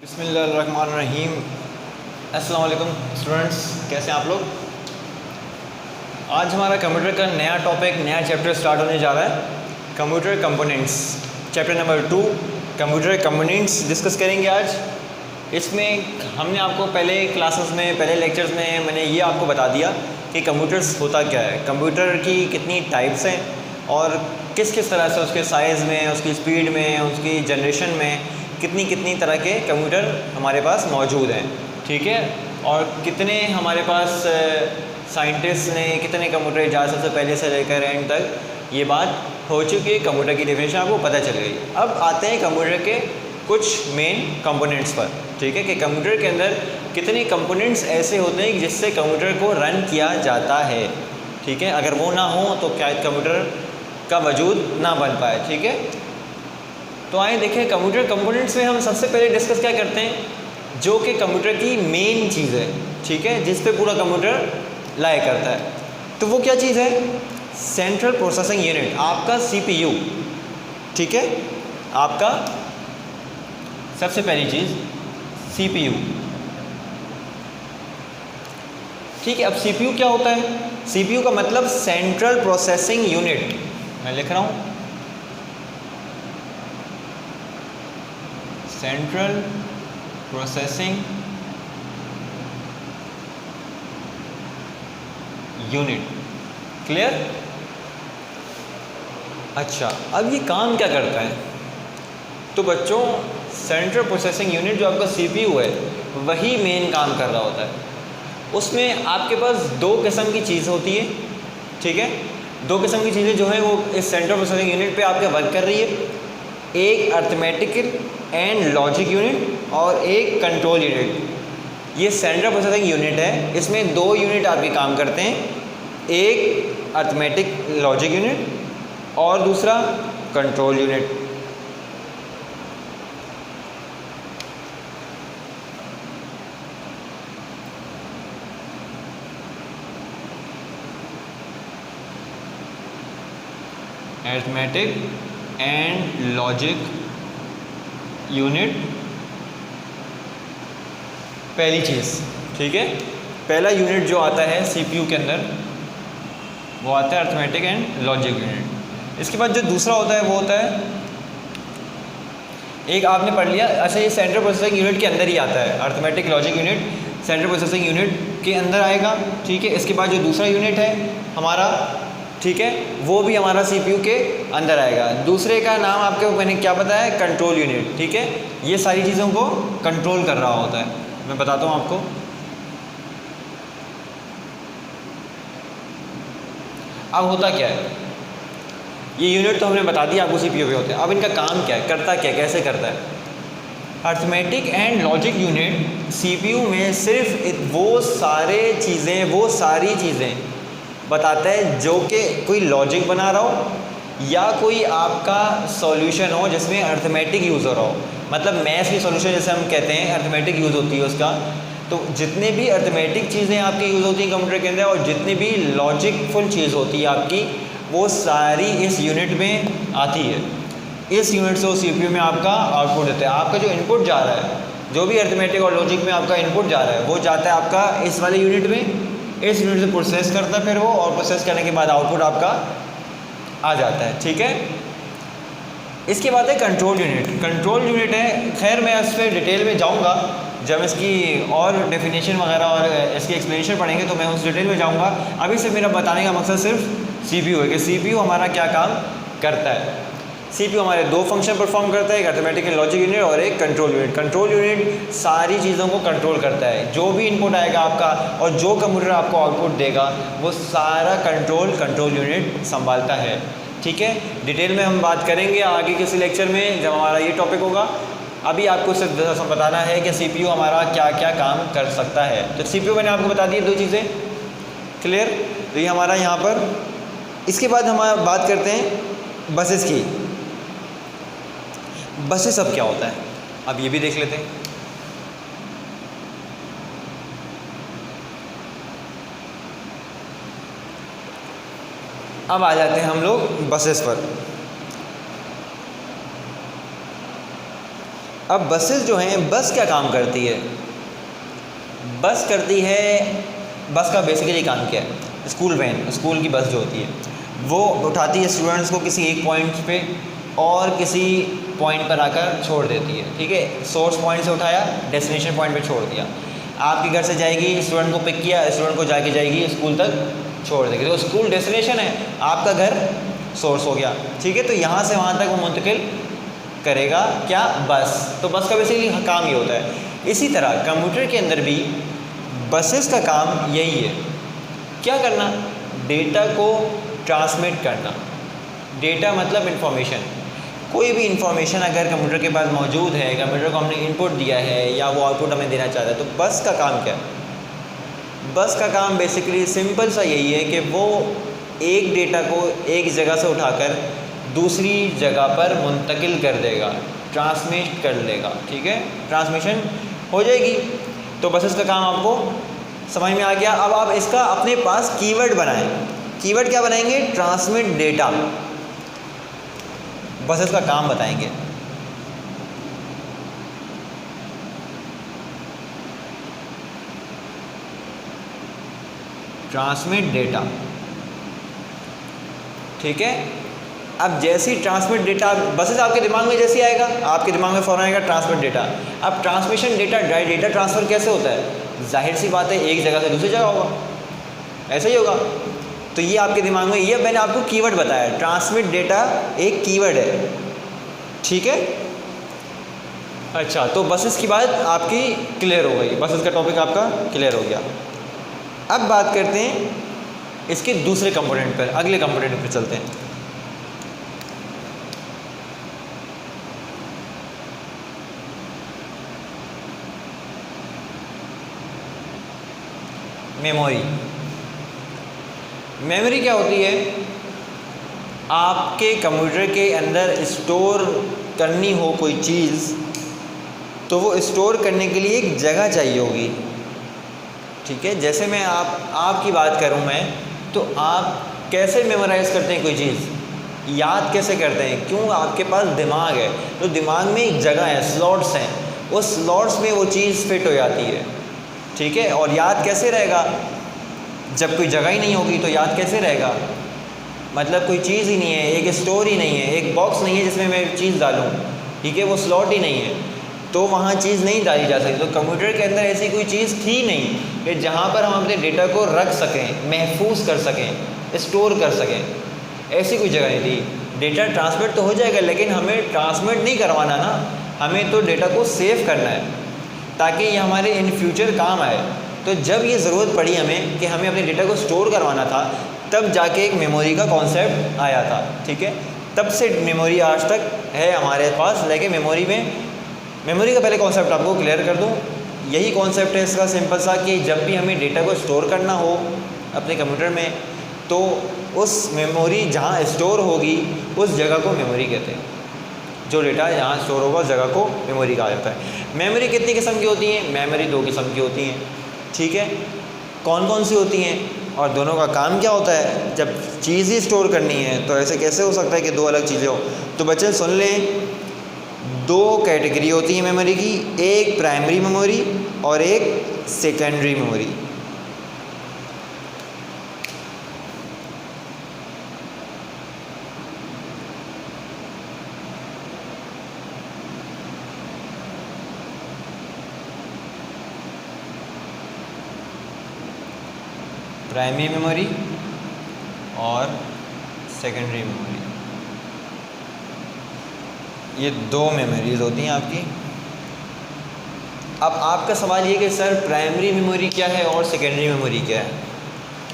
बिस्मिल्लाहिर्रहमानिर्रहीम। अस्सलाम वालेकुम स्टूडेंट्स, कैसे हैं आप लोग। आज हमारा कंप्यूटर का नया टॉपिक, नया चैप्टर स्टार्ट होने जा रहा है। Computer components, chapter number 2 computer components discuss करेंगे आज। इसमें हमने आपको पहले क्लासेस में, पहले लेक्चर्स में मैंने ये आपको बता दिया कि कंप्यूटर्स होता क्या है, कंप्यूटर की कितनी टाइप्स हैं और किस किस तरह से उसके साइज़ में, उसकी स्पीड में, उसकी जनरेशन में कितनी तरह के कंप्यूटर हमारे पास मौजूद हैं, ठीक है। और कितने हमारे पास साइंटिस्ट ने कितने कंप्यूटर इजाद सबसे पहले से लेकर एंड तक ये बात हो चुकी है। कंप्यूटर की डेफिनेशन आपको पता चल गई। अब आते हैं कंप्यूटर के कुछ मेन कंपोनेंट्स पर, ठीक है, कि कंप्यूटर के अंदर कितने कंपोनेंट्स ऐसे होते हैं जिससे कंप्यूटर को रन किया जाता है, ठीक है। अगर वो ना हो तो क्या कंप्यूटर का वजूद ना बन पाए, ठीक है। तो आए देखें कंप्यूटर कंपोनेंट्स में हम सबसे पहले डिस्कस क्या करते हैं, जो कि कंप्यूटर की मेन चीज़ है, ठीक है, जिस पे पूरा कंप्यूटर लाया करता है। तो वो क्या चीज़ है, सेंट्रल प्रोसेसिंग यूनिट, आपका सीपीयू, ठीक है। आपका सबसे पहली चीज़ सीपीयू, ठीक है। अब सीपीयू क्या होता है, सीपीयू का मतलब सेंट्रल प्रोसेसिंग यूनिट, मैं लिख रहा हूँ सेंट्रल प्रोसेसिंग यूनिट, क्लियर। अच्छा, अब ये काम क्या करता है, तो बच्चों सेंट्रल प्रोसेसिंग यूनिट जो आपका सीपीयू है वही मेन काम कर रहा होता है। उसमें आपके पास दो किस्म की चीज़ होती है, ठीक है। दो किस्म की चीज़ें जो हैं वो इस सेंट्रल प्रोसेसिंग यूनिट पे आपके वर्क कर रही है। एक अर्थमेटिकल एंड लॉजिक यूनिट और एक कंट्रोल यूनिट। ये सेंट्रल प्रोसेसिंग यूनिट है, इसमें दो यूनिट आपके काम करते हैं, एक अर्थमेटिक लॉजिक यूनिट और दूसरा control unit. Arithmetic and logic unit पहली चीज़, ठीक है। पहला यूनिट जो आता है सीपीयू के अंदर वो आता है अर्थमेटिक एंड लॉजिक यूनिट। इसके बाद जो दूसरा होता है वो होता है, एक आपने पढ़ लिया, अच्छा ये सेंट्रल प्रोसेसिंग यूनिट के अंदर ही आता है, arithmetic logic unit central processing unit के अंदर आएगा, ठीक है। इसके बाद जो दूसरा यूनिट है हमारा, ठीक है, वो भी हमारा सीपीयू के अंदर आएगा। दूसरे का नाम आपको मैंने क्या बताया, कंट्रोल यूनिट, ठीक है। ये सारी चीज़ों को कंट्रोल कर रहा होता है, मैं बताता हूँ आपको। अब होता क्या है, ये यूनिट तो हमने बता दिया आपको सीपीयू पे होते हैं। अब इनका काम क्या है, करता क्या, कैसे करता है। Arithmetic and logic unit CPU में सिर्फ वो सारी चीज़ें बताता है जो कि कोई लॉजिक बना रहा हो या कोई आपका सॉल्यूशन हो जिसमें अर्थमेटिक यूज़ हो रहा हो। मतलब मैथ्स की सॉल्यूशन जैसे हम कहते हैं अर्थमेटिक यूज़ होती है उसका। तो जितने भी अर्थमेटिक चीज़ें आपकी यूज़ होती हैं कंप्यूटर के अंदर और जितनी भी लॉजिकफुल चीज़ होती है आपकी, वो सारी इस यूनिट में आती है। इस यूनिट से वो सीपीयू में आपका आउटपुट देता है। आपका जो इनपुट जा रहा है, जो भी अर्थमेटिक और लॉजिक में आपका इनपुट जा रहा है वो जाता है आपका इस वाले यूनिट में, इस यूनिट से प्रोसेस करता है फिर वो, और प्रोसेस करने के बाद आउटपुट आपका आ जाता है, ठीक है। इसके बाद है कंट्रोल यूनिट। कंट्रोल यूनिट है, खैर मैं इस पर डिटेल में जाऊंगा जब इसकी और डेफिनेशन वगैरह और इसकी एक्सप्लेनेशन पढ़ेंगे तो मैं उस डिटेल में जाऊंगा। अभी से मेरा बताने का मकसद सिर्फ सीपीयू है कि सीपीयू हमारा क्या काम करता है। सीपीयू हमारे दो फंक्शन परफॉर्म करता है, एक अर्थमेटिक एंड लॉजिक यूनिट और एक कंट्रोल यूनिट। कंट्रोल यूनिट सारी चीज़ों को कंट्रोल करता है, जो भी इनपुट आएगा आपका और जो कंप्यूटर आपको आउटपुट देगा वो सारा कंट्रोल यूनिट संभालता है, ठीक है। डिटेल में हम बात करेंगे आगे किसी लेक्चर में जब हमारा ये टॉपिक होगा। अभी आपको सिर्फ बताना है कि सीपीयू हमारा क्या क्या काम कर सकता है। तो सीपीयू मैंने आपको बता दी दो चीज़ें, क्लियर। तो ये हमारा यहाँ पर, इसके बाद हम बात करते हैं बसेस की। बसेस अब क्या होता है, अब ये भी देख लेते हैं। अब आ जाते हैं हम लोग बसेस पर। अब बसेस जो हैं, बस क्या काम करती है? बस करती है, बस का बेसिकली काम क्या है? स्कूल वैन, स्कूल की बस जो होती है वो उठाती है स्टूडेंट्स को किसी एक पॉइंट पे और किसी पॉइंट पर आकर छोड़ देती है। ठीक है, सोर्स पॉइंट से उठाया, डेस्टिनेशन पॉइंट पे छोड़ दिया। आपके घर से जाएगी, स्टूडेंट को पिक किया, स्टूडेंट को जाके जाएगी स्कूल तक छोड़ देगी। तो स्कूल डेस्टिनेशन है, आपका घर सोर्स हो गया। ठीक है, तो यहाँ से वहाँ तक वो मुंतकिल करेगा क्या? बस। तो बस का बेसिकली काम ये होता है। इसी तरह कंप्यूटर के अंदर भी बसेस का काम यही है। क्या करना? डेटा को ट्रांसमिट करना। डेटा मतलब इंफॉर्मेशन। कोई भी इंफॉर्मेशन अगर कंप्यूटर के पास मौजूद है, कंप्यूटर को हमने इनपुट दिया है या वो आउटपुट हमें देना चाहता है, तो बस का काम क्या है? बस का काम बेसिकली सिंपल सा यही है कि वो एक डेटा को एक जगह से उठाकर दूसरी जगह पर मुंतकिल कर देगा, ट्रांसमिट कर लेगा। ठीक है, ट्रांसमिशन हो जाएगी। तो बसेस का काम आपको समझ में आ गया। अब आप इसका अपने पास कीवर्ड बनाएं। कीवर्ड क्या बनाएंगे? Transmit data. बसेस का काम बताएंगे। Transmit data. ठीक है, अब जैसे ही ट्रांसमिट डेटा बसेस आपके दिमाग में जैसे आएगा, आपके दिमाग में फ़ौरन आएगा ट्रांसमिट डेटा। अब ट्रांसमिशन डेटा, डेटा ट्रांसफ़र कैसे होता है? जाहिर सी बात है, एक जगह से दूसरी जगह होगा, ऐसा ही होगा। तो ये आपके दिमाग में, ये मैंने आपको कीवर्ड बताया। ट्रांसमिट डेटा एक कीवर्ड है। ठीक है, अच्छा, तो बसेस की बात आपकी क्लियर हो गई, बसेस का टॉपिक आपका क्लियर हो गया। अब बात करते हैं इसके दूसरे कंपोनेंट पर, अगले कंपोनेंट पर चलते हैं। मेमोरी। मेमोरी क्या होती है? आपके कंप्यूटर के अंदर स्टोर करनी हो कोई चीज़, तो वो स्टोर करने के लिए एक जगह चाहिए होगी। ठीक है, जैसे मैं आपकी बात करूं मैं, तो आप कैसे मेमोराइज़ करते हैं कोई चीज़, याद कैसे करते हैं? क्यों? आपके पास दिमाग है, तो दिमाग में एक जगह है, स्लॉट्स हैं, उस स्लॉट्स में वो चीज़ फिट हो जाती है। ठीक है, और याद कैसे रहेगा? जब कोई जगह ही नहीं होगी तो याद कैसे रहेगा? मतलब कोई चीज़ ही नहीं है, एक स्टोर ही नहीं है, एक बॉक्स नहीं है जिसमें मैं चीज़ डालूँ। ठीक है, वो स्लॉट ही नहीं है, तो वहाँ चीज़ नहीं डाली जा सकती। तो कंप्यूटर के अंदर ऐसी कोई चीज़ थी नहीं कि जहाँ पर हम अपने डेटा को रख सकें, महफूज कर सकें, स्टोर कर सकें। ऐसी कोई जगह नहीं थी। डेटा ट्रांसमिट तो हो जाएगा, लेकिन हमें ट्रांसमिट नहीं करवाना ना, हमें तो डेटा को सेव करना है ताकि ये हमारे इन फ्यूचर काम आए। तो जब ये ज़रूरत पड़ी हमें कि हमें अपने डेटा को स्टोर करवाना था, तब जाके एक मेमोरी का कॉन्सेप्ट आया था। ठीक है, तब से मेमोरी आज तक है हमारे पास। लेकिन मेमोरी का पहले कॉन्सेप्ट आपको क्लियर कर दूं। यही कॉन्सेप्ट है इसका सिंपल सा, कि जब भी हमें डेटा को स्टोर करना हो अपने कंप्यूटर में, तो उस मेमोरी जहाँ स्टोर होगी उस जगह को मेमोरी कहते हैं। जो डेटा यहाँ स्टोर होगा उस जगह को मेमोरी कहा जाता है। मेमोरी कितनी किस्म की होती हैं? मेमोरी 2 किस्म की होती हैं। ठीक है, कौन कौन सी होती हैं और दोनों का काम क्या होता है? जब चीज़ ही स्टोर करनी है तो ऐसे कैसे हो सकता है कि 2 अलग चीज़ें हो? तो बच्चे सुन लें, 2 कैटेगरी होती है मेमोरी की, एक प्राइमरी मेमोरी और एक सेकेंडरी मेमोरी। प्राइमरी मेमोरी और सेकेंडरी मेमोरी, ये 2 मेमोरीज होती हैं आपकी। अब आपका सवाल ये कि सर प्राइमरी मेमोरी क्या है और सेकेंडरी मेमोरी क्या है?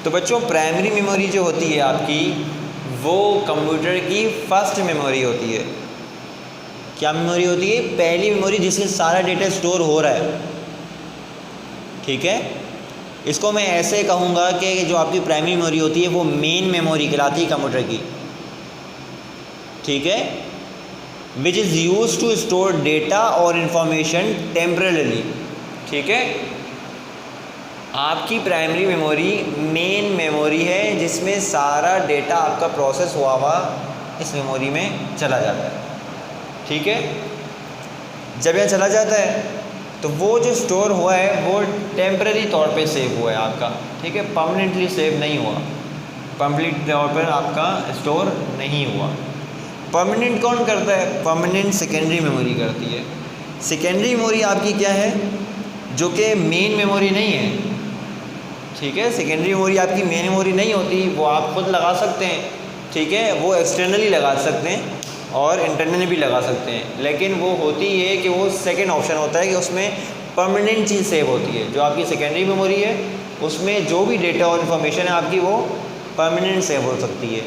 तो बच्चों, प्राइमरी मेमोरी जो होती है आपकी, वो कंप्यूटर की फर्स्ट मेमोरी होती है। क्या मेमोरी होती है? पहली मेमोरी जिसमें सारा डेटा स्टोर हो रहा है। ठीक है, इसको मैं ऐसे कहूँगा कि जो आपकी प्राइमरी मेमोरी होती है वो मेन मेमोरी कहलाती है कंप्यूटर की। ठीक है, which is use to store data और इंफॉर्मेशन टेम्परेली। ठीक है, आपकी प्राइमरी मेमोरी मेन मेमोरी है जिसमें सारा डेटा आपका प्रोसेस हुआ इस मेमोरी में चला जाता है। ठीक है, जब यह चला जाता है तो वो जो स्टोर हुआ है वो टेम्परेरी तौर पे सेव हुआ है आपका, ठीक है, परमानेंटली सेव नहीं हुआ, परमानेंट तौर पर आपका स्टोर नहीं हुआ। परमानेंट कौन करता है? परमानेंट सेकेंडरी मेमोरी करती है। सेकेंडरी मेमोरी आपकी क्या है? जो कि मेन मेमोरी नहीं है, ठीक है, सेकेंडरी मेमोरी आपकी मेन मेमोरी नहीं होती, वो आप खुद लगा सकते हैं, ठीक है, वो एक्सटर्नली लगा सकते हैं और इंटरनली भी लगा सकते हैं, लेकिन वो होती है कि वो सेकंड ऑप्शन होता है कि उसमें परमानेंट चीज़ सेव होती है। जो आपकी सेकेंडरी मेमोरी है उसमें जो भी डेटा और इन्फॉर्मेशन है आपकी वो परमानेंट सेव हो सकती है।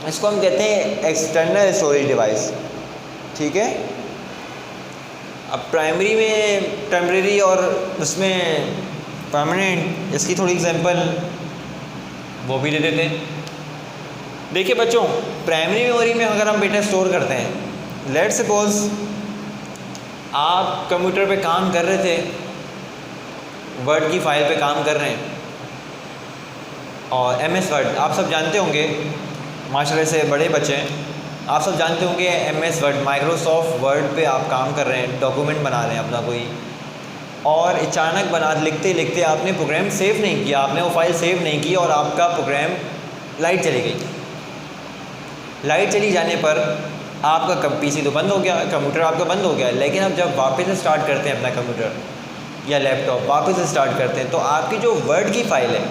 इसको हम कहते हैं एक्सटर्नल स्टोरेज डिवाइस, ठीक है। अब प्राइमरी में टेम्परेरी और उसमें परमानेंट, इसकी थोड़ी एग्जांपल वो भी दे देते हैं। देखिए बच्चों, प्राइमरी मेमोरी में अगर हम डेटा स्टोर करते हैं, लेट्स सपोज आप कंप्यूटर पे काम कर रहे थे, वर्ड की फाइल पे काम कर रहे हैं, और MS वर्ड आप सब जानते होंगे, माशाल्लाह से बड़े बच्चे हैं, आप सब जानते होंगे MS वर्ड, माइक्रोसॉफ्ट वर्ड पे आप काम कर रहे हैं, डॉक्यूमेंट बना रहे हैं अपना कोई, और अचानक लिखते लिखते आपने प्रोग्राम सेव नहीं किया, आपने वो फाइल सेव नहीं की और आपका प्रोग्राम, लाइट चली गई। लाइट चली जाने पर आपका PC तो बंद हो गया, कंप्यूटर आपका बंद हो गया, लेकिन अब जब वापस से स्टार्ट करते हैं अपना कंप्यूटर या लैपटॉप, वापस से स्टार्ट करते हैं, तो आपकी जो वर्ड की फ़ाइल है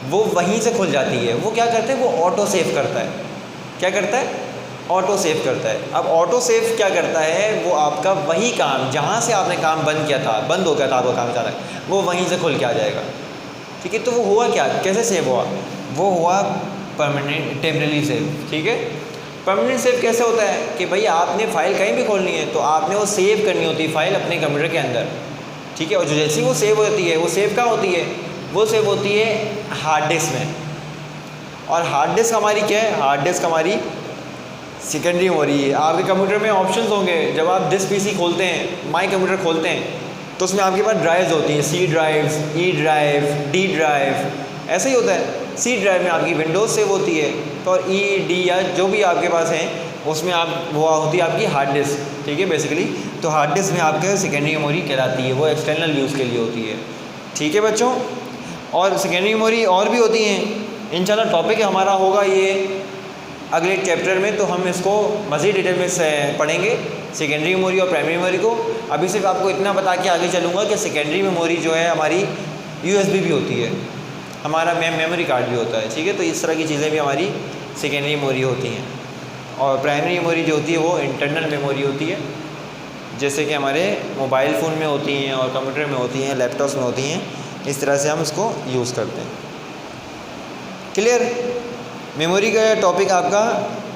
वो वहीं से खुल जाती है। वो क्या करते हैं? वो ऑटो सेव करता है। क्या करता है? ऑटो सेव करता है। अब ऑटो सेव क्या करता है? वो आपका वही काम जहाँ से आपने काम बंद किया था, बंद हो गया था आपका काम अचानक, वो वहीं से खुल के आ जाएगा, ठीक है। तो वो हुआ क्या, कैसे सेव हुआ? वो हुआ परमानेंट टेम्परेरी सेव, ठीक है। परमानेंट सेव कैसे होता है कि भाई आपने फ़ाइल कहीं भी खोलनी है तो आपने वो सेव करनी होती है फ़ाइल अपने कंप्यूटर के अंदर, ठीक है। और जो जैसी वो सेव होती है, वो सेव कहाँ होती है? वो सेव होती है हार्ड डिस्क में। और हार्ड डिस्क हमारी क्या है? हार्ड डिस्क हमारी सेकेंडरी मेमोरी है। आपके कंप्यूटर में ऑप्शंस होंगे, जब आप दिस PC खोलते हैं, माई कंप्यूटर खोलते हैं, तो उसमें आपके पास ड्राइव्स होती हैं, C drives, E drive, D drive, ऐसे ही होता है। C ड्राइव में आपकी विंडोज़ सेव होती है, तो और E, D या जो भी आपके पास हैं उसमें आप वो होती है आपकी हार्ड डिस्क, ठीक है बेसिकली। तो हार्ड डिस्क में आपके सेकेंडरी मेमोरी कहलाती है, वो एक्सटर्नल यूज़ के लिए होती है, ठीक है बच्चों। और सेकेंडरी मेमोरी और भी होती हैं, इंशाल्लाह टॉपिक हमारा होगा ये अगले चैप्टर में, तो हम इसको मज़ीद डिटेल में पढ़ेंगे सेकेंडरी मेमोरी और प्राइमरी मेमोरी को। अभी सिर्फ आपको इतना बता के आगे चलूँगा कि सेकेंडरी मेमोरी जो है हमारी USB भी होती है, हमारा मेमोरी कार्ड भी होता है, ठीक है। तो इस तरह की चीज़ें भी हमारी सेकेंडरी मेमोरी होती हैं। और प्राइमरी मेमोरी जो होती है वो इंटरनल मेमोरी होती है, जैसे कि हमारे मोबाइल फ़ोन में होती हैं और कंप्यूटर में होती हैं, लैपटॉप्स में होती हैं। इस तरह से हम इसको यूज़ करते हैं। क्लियर? मेमोरी का टॉपिक आपका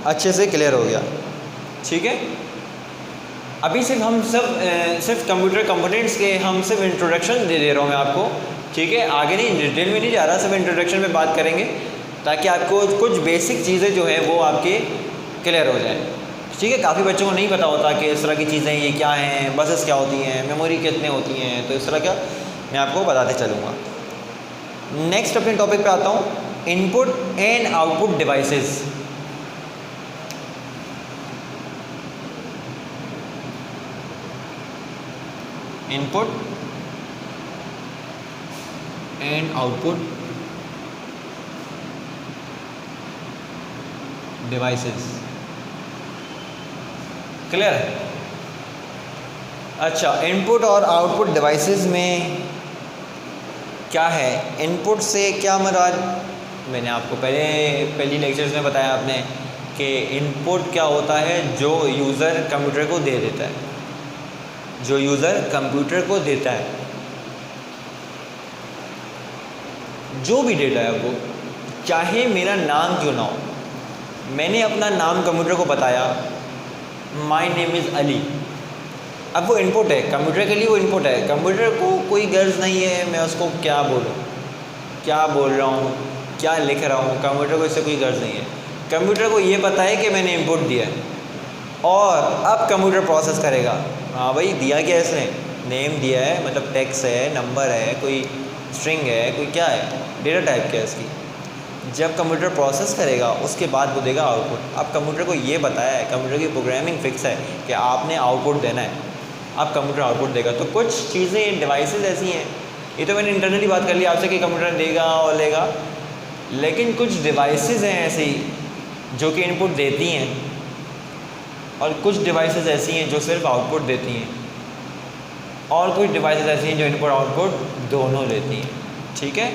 अच्छे से क्लियर हो गया, ठीक है। अभी सिर्फ हम सिर्फ कंप्यूटर कंपोनेंट्स के हम सिर्फ इंट्रोडक्शन दे रहा हूँ मैं आपको, ठीक है। आगे नहीं, डिटेल में नहीं जा रहा, सिर्फ इंट्रोडक्शन में बात करेंगे ताकि आपको कुछ बेसिक चीज़ें जो है वो आपके क्लियर हो जाए, ठीक है। काफ़ी बच्चों को नहीं पता होता कि इस तरह की चीज़ें ये क्या हैं, बसेस क्या होती हैं, मेमोरी कितने होती हैं, तो इस तरह का मैं आपको बताते चलूँगा। नेक्स्ट अपने टॉपिक पे आता हूँ, input and output devices. Input and output devices, clear? अच्छा, इनपुट और आउटपुट डिवाइसेस में क्या है? इनपुट से क्या मुराद? मैंने आपको पहली लेक्चर्स में बताया आपने कि इनपुट क्या होता है, जो यूज़र कंप्यूटर को दे देता है, जो यूज़र कंप्यूटर को देता है, जो भी डेटा है वो, चाहे मेरा नाम क्यों ना हो, मैंने अपना नाम कंप्यूटर को बताया, माय नेम इज़ अली, अब वो इनपुट है कंप्यूटर के लिए, वो इनपुट है। कंप्यूटर को कोई गर्ज नहीं है मैं उसको क्या बोलूँ, क्या बोल रहा हूँ, क्या लिख रहा हूँ, कंप्यूटर को इससे कोई गर्ज नहीं है। कंप्यूटर को ये पता है कि मैंने इनपुट दिया है और अब कंप्यूटर प्रोसेस करेगा। हाँ भाई, दिया क्या इसने? नेम दिया है, मतलब टेक्स्ट है, नंबर है, कोई स्ट्रिंग है, कोई क्या है, डेटा टाइप क्या है इसकी। जब कंप्यूटर प्रोसेस करेगा उसके बाद वो देगा आउटपुट। अब कंप्यूटर को ये बताया है, कंप्यूटर की प्रोग्रामिंग फिक्स है कि आपने आउटपुट देना है, अब कंप्यूटर आउटपुट देगा। तो कुछ चीज़ें डिवाइसेस ऐसी हैं, ये तो मैंने इंटरनली बात कर ली आपसे कि कंप्यूटर देगा और लेगा, लेकिन कुछ डिवाइसेस हैं ऐसी जो कि इनपुट देती हैं और कुछ डिवाइसेस ऐसी हैं जो सिर्फ आउटपुट देती हैं और कुछ डिवाइसेस ऐसी हैं जो इनपुट आउटपुट दोनों लेती हैं। ठीक है,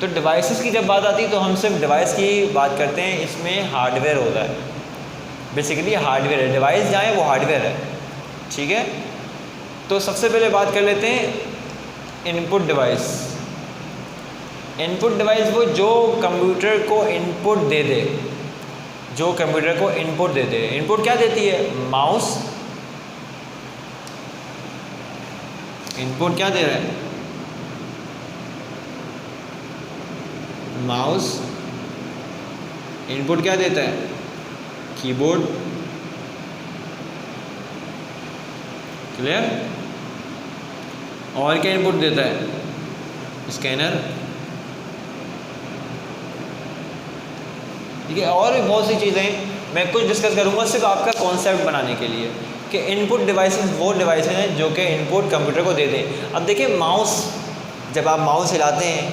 तो डिवाइसेस की जब बात आती है तो हम सिर्फ डिवाइस की बात करते हैं, इसमें हार्डवेयर होता है, बेसिकली हार्डवेयर है, डिवाइस जहाँ है वो हार्डवेयर है। ठीक है, तो सबसे पहले बात कर लेते हैं इनपुट डिवाइस। इनपुट डिवाइस वो जो कंप्यूटर को इनपुट दे दे, जो कंप्यूटर को इनपुट दे दे। इनपुट क्या देती है? माउस। इनपुट क्या दे रहा है? माउस। इनपुट क्या देता है? कीबोर्ड। क्लियर? और क्या इनपुट देता है? स्कैनर। ठीक है, और भी बहुत सी चीज़ें मैं कुछ डिस्कस करूंगा सिर्फ आपका कॉन्सेप्ट बनाने के लिए कि इनपुट डिवाइसेस वो डिवाइसेस हैं जो कि इनपुट कंप्यूटर को दे दें। अब देखिए माउस, जब आप माउस हिलाते हैं,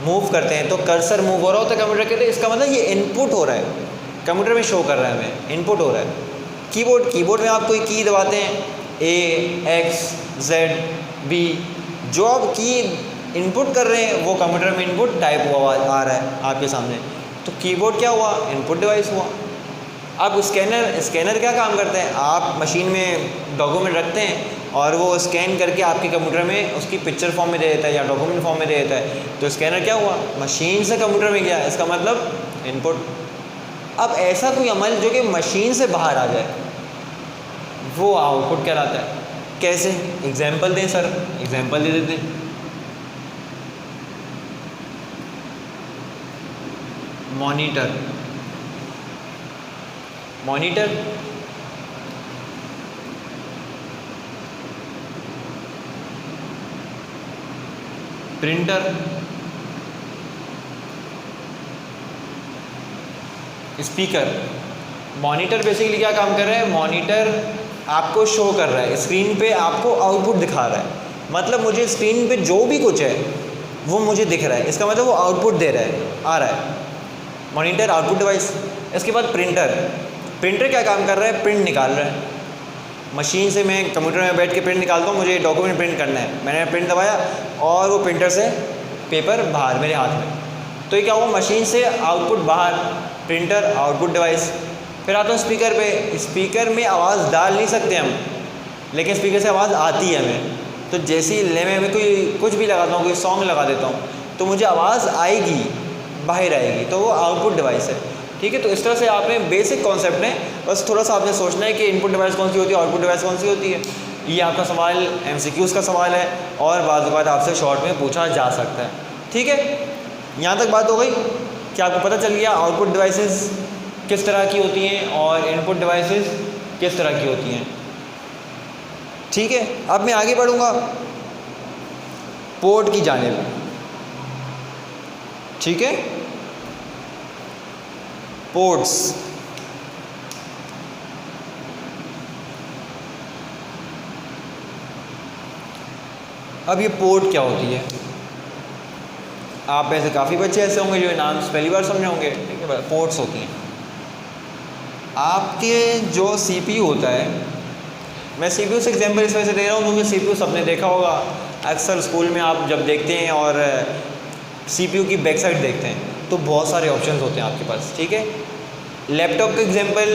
मूव करते हैं तो कर्सर मूव हो रहा होता है कंप्यूटर के लिए, इसका मतलब ये इनपुट हो रहा है, कंप्यूटर में शो कर रहा है हमें, इनपुट हो रहा है। कीबोर्ड, कीबोर्ड में आप कोई की दबाते हैं, A, X, Z, B, जो आप की इनपुट कर रहे हैं वो कंप्यूटर में इनपुट टाइप हुआ आ रहा है आपके सामने, तो कीबोर्ड क्या हुआ? इनपुट डिवाइस हुआ। अब स्कैनर, स्कैनर क्या काम करते हैं? आप मशीन में डॉक्यूमेंट रखते हैं और वो स्कैन करके आपके कंप्यूटर में उसकी पिक्चर फॉर्म में दे देता है या डॉक्यूमेंट फॉर्म में दे देता है, तो स्कैनर क्या हुआ? मशीन से कंप्यूटर में गया, इसका मतलब इनपुट। अब ऐसा कोई अमल जो कि मशीन से बाहर आ जाए वो आउटपुट कहलाता है। कैसे? एग्जाम्पल दें सर, एग्जाम्पल दे देते हैं। Monitor, monitor printer, speaker. Monitor basically क्या काम कर रहा है? मॉनिटर आपको शो कर रहा है, स्क्रीन पे आपको आउटपुट दिखा रहा है, मतलब मुझे स्क्रीन पे जो भी कुछ है वो मुझे दिख रहा है, इसका मतलब वो आउटपुट दे रहा है, आ रहा है। Monitor output device. इसके बाद प्रिंटर, प्रिंटर क्या काम कर रहा है? प्रिंट निकाल रहा है। मशीन से मैं कंप्यूटर में बैठ के प्रिंट निकालता हूँ, मुझे डॉक्यूमेंट प्रिंट करना है, मैंने प्रिंट दबाया और वो प्रिंटर से पेपर बाहर मेरे हाथ में, तो ये क्या हुआ? मशीन से आउटपुट बाहर, प्रिंटर आउटपुट डिवाइस। फिर आता हूँ स्पीकर पे। स्पीकर में आवाज़ डाल नहीं सकते हम, लेकिन स्पीकर से आवाज़ आती है हमें, तो जैसे ही मैं कोई कुछ भी लगाता हूँ, कोई सॉन्ग लगा देता हूँ तो मुझे आवाज़ आएगी, बाहर आएगी, तो वो आउटपुट डिवाइस है। ठीक है, तो इस तरह से आपने बेसिक कॉन्सेप्ट है, बस थोड़ा सा आपने सोचना है कि इनपुट डिवाइस कौन सी होती है, आउटपुट डिवाइस कौन सी होती है। ये आपका सवाल MCQs का सवाल है और बाद बात आपसे शॉर्ट में पूछा जा सकता है। ठीक है, यहाँ तक बात हो गई कि आपको पता चल गया आउटपुट डिवाइसेस किस तरह की होती हैं और इनपुट डिवाइसेस किस तरह की होती हैं। ठीक है, अब मैं आगे बढ़ूँगा पोर्ट की जानिब। ठीक है, पोर्ट्स। अब ये पोर्ट क्या होती है? आप में से काफ़ी बच्चे ऐसे होंगे जो नाम पहली बार समझे होंगे। ठीक है, पोर्ट्स होती हैं। आपके जो CPU होता है, मैं CPU से एग्जांपल इस वजह से दे रहा हूँ क्योंकि CPU सबने देखा होगा, अक्सर स्कूल में आप जब देखते हैं और CPU की बैक साइड देखते हैं तो बहुत सारे ऑप्शंस होते हैं आपके पास। ठीक है, लैपटॉप का एग्जांपल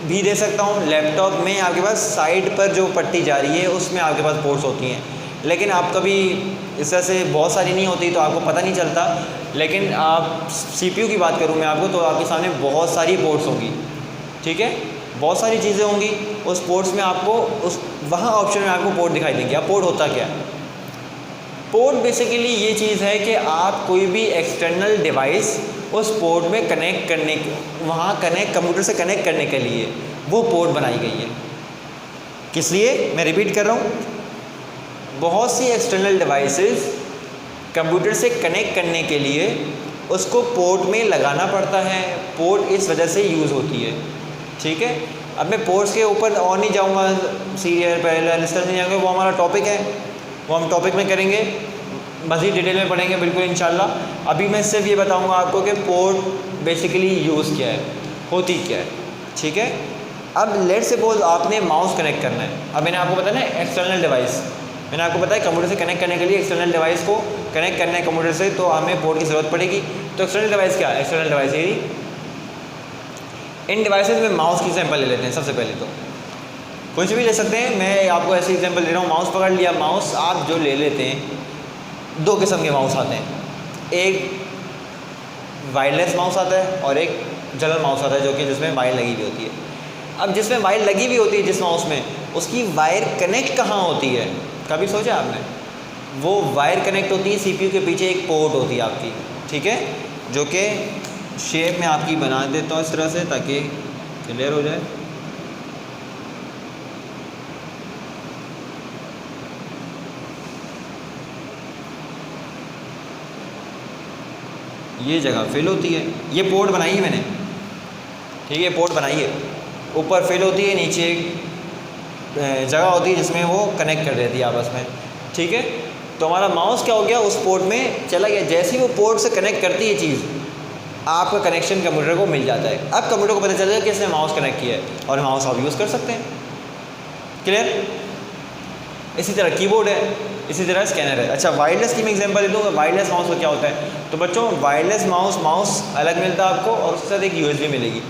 भी दे सकता हूँ। लैपटॉप में आपके पास साइड पर जो पट्टी जा रही है उसमें आपके पास पोर्ट्स होती हैं, लेकिन आप कभी इस तरह से बहुत सारी नहीं होती तो आपको पता नहीं चलता। लेकिन आप CPU की बात करूँ मैं आपको, तो आपके सामने बहुत सारी पोर्ट्स होंगी। ठीक है, बहुत सारी चीज़ें होंगी, उस पोर्ट्स में आपको उस वहाँ ऑप्शन में आपको पोर्ट दिखाई देंगे। अब पोर्ट होता क्या है? पोर्ट बेसिकली ये चीज़ है कि आप कोई भी एक्सटर्नल डिवाइस उस पोर्ट में कनेक्ट करने, वहाँ कंप्यूटर से कनेक्ट करने के लिए वो पोर्ट बनाई गई है। किस लिए? मैं रिपीट कर रहा हूँ, बहुत सी एक्सटर्नल डिवाइसेस कंप्यूटर से कनेक्ट करने के लिए उसको पोर्ट में लगाना पड़ता है, पोर्ट इस वजह से यूज़ होती है। ठीक है, अब मैं पोर्ट्स के ऊपर और नहीं जाऊँगा, सीरियल पैरेलल इस तरह से जाएंगे, वो हमारा टॉपिक है, वो हम टॉपिक में करेंगे, मज़ीद डिटेल में पढ़ेंगे बिल्कुल इंशाल्लाह। अभी मैं सिर्फ ये बताऊँगा आपको कि पोर्ट बेसिकली यूज़ क्या है, होती क्या है। ठीक है, अब लेट सपोज आपने माउस कनेक्ट करना है। अब मैंने आपको बताया ना एक्सटर्नल डिवाइस, मैंने आपको बताया कंप्यूटर से कनेक्ट करने के लिए एक्सटर्नल डिवाइस को कनेक्ट करना है कंप्यूटर से, तो हमें पोर्ट की ज़रूरत पड़ेगी। तो एक्सटर्नल डिवाइस क्या है? एक्सटर्नल डिवाइस ये इन डिवाइसेज में माउस की एग्जांपल ले लेते हैं। सबसे पहले तो कुछ भी ले सकते हैं, मैं आपको ऐसे एग्जांपल दे रहा हूँ। माउस पकड़ लिया, माउस आप जो ले लेते हैं, दो किस्म के माउस आते हैं, एक वायरलेस माउस आता है और एक जनरल माउस आता है जो कि जिसमें वायर लगी हुई होती है। अब जिसमें वायर लगी हुई होती है जिस माउस में, उसकी वायर कनेक्ट कहाँ होती है? कभी सोचा आपने? वो वायर कनेक्ट होती है सीपीयू के पीछे एक पोर्ट होती है आपकी, ठीक है, जो कि शेप में आपकी बना देता हूँ इस तरह से ताकि क्लियर हो जाए। ये जगह फिल होती है, ये पोर्ट बनाई है मैंने, ठीक है, पोर्ट बनाई है, ऊपर फिल होती है, नीचे एक जगह होती है जिसमें वो कनेक्ट कर देती है आपस में। ठीक है, तो हमारा माउस क्या हो गया, उस पोर्ट में चला गया। जैसे ही वो पोर्ट से कनेक्ट करती है चीज़, आपका कनेक्शन कंप्यूटर को मिल जाता है। अब कंप्यूटर को पता चल जाएगा कि इसने माउस कनेक्ट किया है और माउस आप यूज़ कर सकते हैं। क्लियर? इसी तरह कीबोर्ड है, इसी तरह स्कैनर है। अच्छा, वायरलेस की मैं एग्जांपल दे दूँ। वायरलेस माउस का क्या होता है? तो बच्चों, वायरलेस माउस अलग मिलता है आपको और उसके साथ एक यूएसबी मिलेगी।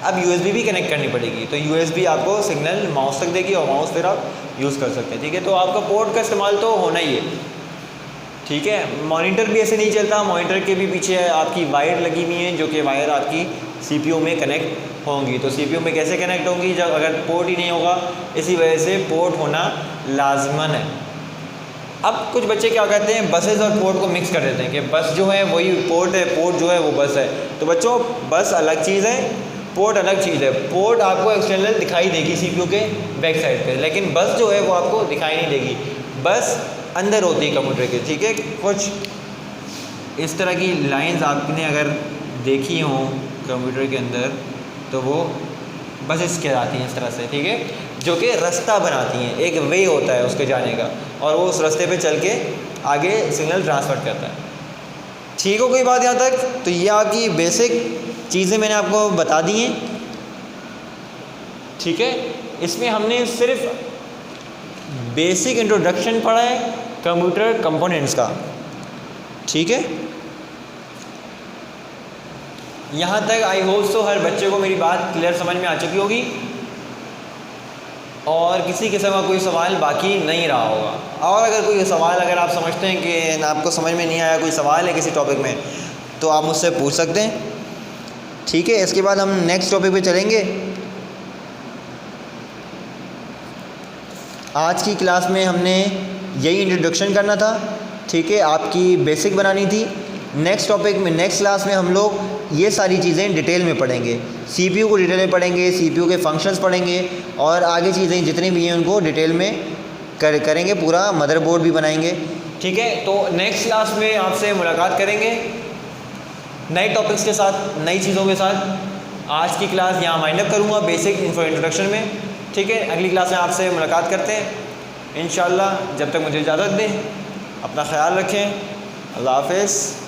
अब यूएसबी भी कनेक्ट करनी पड़ेगी, तो यूएसबी आपको सिग्नल माउस तक देगी और माउस फिर आप यूज़ कर सकते हैं। ठीक है, तो आपका पोर्ट का इस्तेमाल तो होना ही है। ठीक है, मॉनिटर भी ऐसे नहीं चलता, मॉनिटर के भी पीछे आपकी वायर लगी हुई है जो कि वायर आपकी सीपीयू में कनेक्ट होंगी। तो सीपीयू में कैसे कनेक्ट होंगी जब अगर पोर्ट ही नहीं होगा? इसी वजह से पोर्ट होना लाजमन है। अब कुछ बच्चे क्या कहते हैं, बसेस और पोर्ट को मिक्स कर देते हैं कि बस जो है वही पोर्ट है, पोर्ट जो है वो बस है। तो बच्चों, बस अलग चीज़ है, पोर्ट अलग चीज़ है। पोर्ट आपको एक्सटर्नल दिखाई देगी सीपीयू के बैक साइड पे, लेकिन बस जो है वो आपको दिखाई नहीं देगी। बस अंदर होती है कंप्यूटर के। ठीक है, कुछ इस तरह की लाइंस आपने अगर देखी हों कंप्यूटर के अंदर, तो वो बसेस कहलाती हैं इस तरह से। ठीक है, जो कि रास्ता बनाती हैं, एक वे होता है उसके जाने का, और वो उस रास्ते पे चल के आगे सिग्नल ट्रांसफ़र करता है। ठीक हो कोई बात यहाँ तक? तो ये आपकी बेसिक चीज़ें मैंने आपको बता दी हैं। ठीक है, इसमें हमने सिर्फ बेसिक इंट्रोडक्शन पढ़ा है कंप्यूटर कंपोनेंट्स का। ठीक है, यहाँ तक आई होप सो हर बच्चे को मेरी बात क्लियर समझ में आ चुकी होगी और किसी किस्म का कोई सवाल बाकी नहीं रहा होगा। और अगर कोई सवाल अगर आप समझते हैं कि आपको समझ में नहीं आया, कोई सवाल है किसी टॉपिक में, तो आप मुझसे पूछ सकते हैं। ठीक है, इसके बाद हम नेक्स्ट टॉपिक पे चलेंगे। आज की क्लास में हमने यही इंट्रोडक्शन करना था। ठीक है, आपकी बेसिक बनानी थी। नेक्स्ट टॉपिक में, नेक्स्ट क्लास में हम लोग ये सारी चीज़ें डिटेल में पढ़ेंगे। सीपीयू को डिटेल में पढ़ेंगे, सीपीयू के फंक्शंस पढ़ेंगे और आगे चीज़ें जितनी भी हैं उनको डिटेल में करेंगे। पूरा मदरबोर्ड भी बनाएंगे। ठीक है, तो नेक्स्ट क्लास में आपसे मुलाकात करेंगे नए टॉपिक्स के साथ, नई चीज़ों के साथ। आज की क्लास यहाँ वाइंड अप करूँगा बेसिक इंट्रोडक्शन में। ठीक है, अगली क्लास में आपसे मुलाकात करते हैं इंशाल्लाह। जब तक मुझे इजाज़त दें, अपना ख्याल रखें। अल्लाह हाफ़िज़।